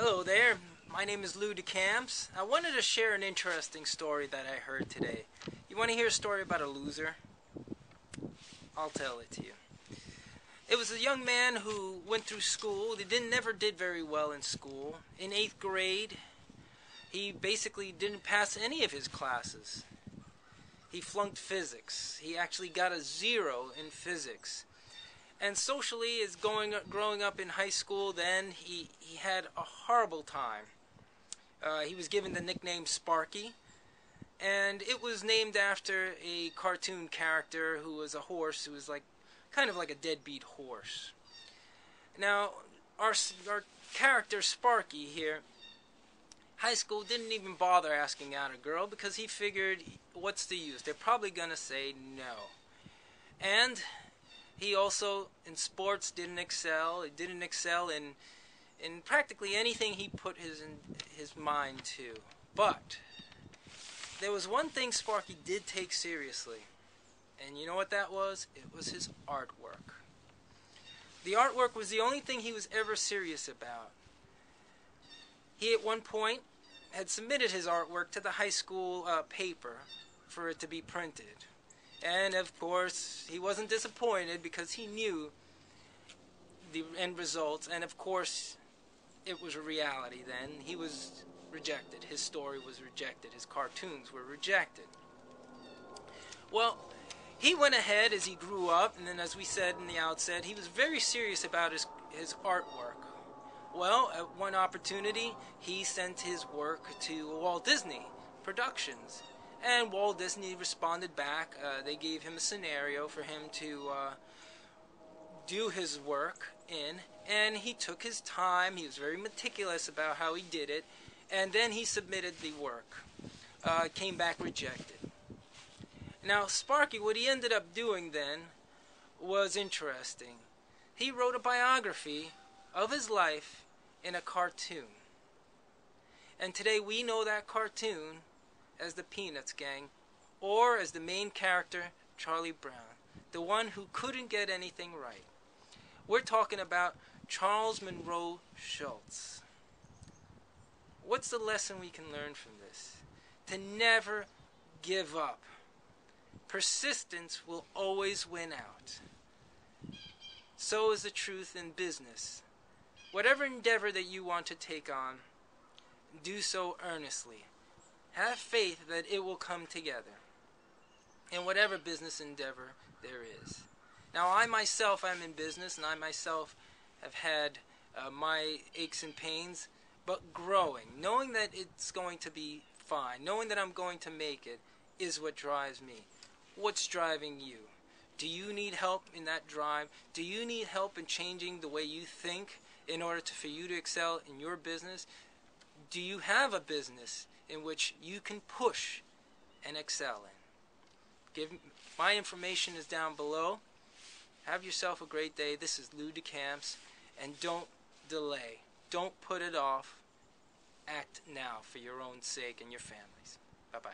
Hello there, my name is Lou DeCamps. I wanted to share an interesting story that I heard today. You want to hear a story about a loser? I'll tell it to you. It was a young man who went through school. He never did very well in school. In 8th grade, he basically didn't pass any of his classes. He flunked physics. He actually got a 0 in physics. And socially, growing up in high school, then he had a horrible time. He was given the nickname Sparky, and it was named after a cartoon character who was a horse, who was kind of like a deadbeat horse. Now, our character Sparky here, high school, didn't even bother asking out a girl because he figured, what's the use? They're probably gonna say no. And he also, in sports, didn't excel. He didn't excel in practically anything he put his mind to. But there was one thing Sparky did take seriously. And you know what that was? It was his artwork. The artwork was the only thing he was ever serious about. He, at one point, had submitted his artwork to the high school paper for it to be printed. And, of course, he wasn't disappointed because he knew the end results. And, of course, it was a reality then. He was rejected. His story was rejected. His cartoons were rejected. Well, he went ahead as he grew up, and then as we said in the outset, he was very serious about his artwork. Well, at one opportunity, he sent his work to Walt Disney Productions. And Walt Disney responded back. They gave him a scenario for him to do his work in. And he took his time. He was very meticulous about how he did it. And then he submitted the work. Came back rejected. Now, Sparky, what he ended up doing then was interesting. He wrote a biography of his life in a cartoon. And today we know that cartoon as the Peanuts Gang, or as the main character, Charlie Brown, the one who couldn't get anything right. We're talking about Charles Monroe Schultz. What's the lesson we can learn from this? To never give up. Persistence will always win out. So is the truth in business. Whatever endeavor that you want to take on, do so earnestly. Have faith that it will come together in whatever business endeavor there is. Now, I myself am in business, and I myself have had my aches and pains, but growing, knowing that it's going to be fine, knowing that I'm going to make it, is what drives me. What's driving you? Do you need help in that drive? Do you need help in changing the way you think in order for you to excel in your business? Do you have a business in which you can push and excel in? My information is down below. Have yourself a great day. This is Lou DeCamps, and don't delay. Don't put it off. Act now for your own sake and your families. Bye-bye.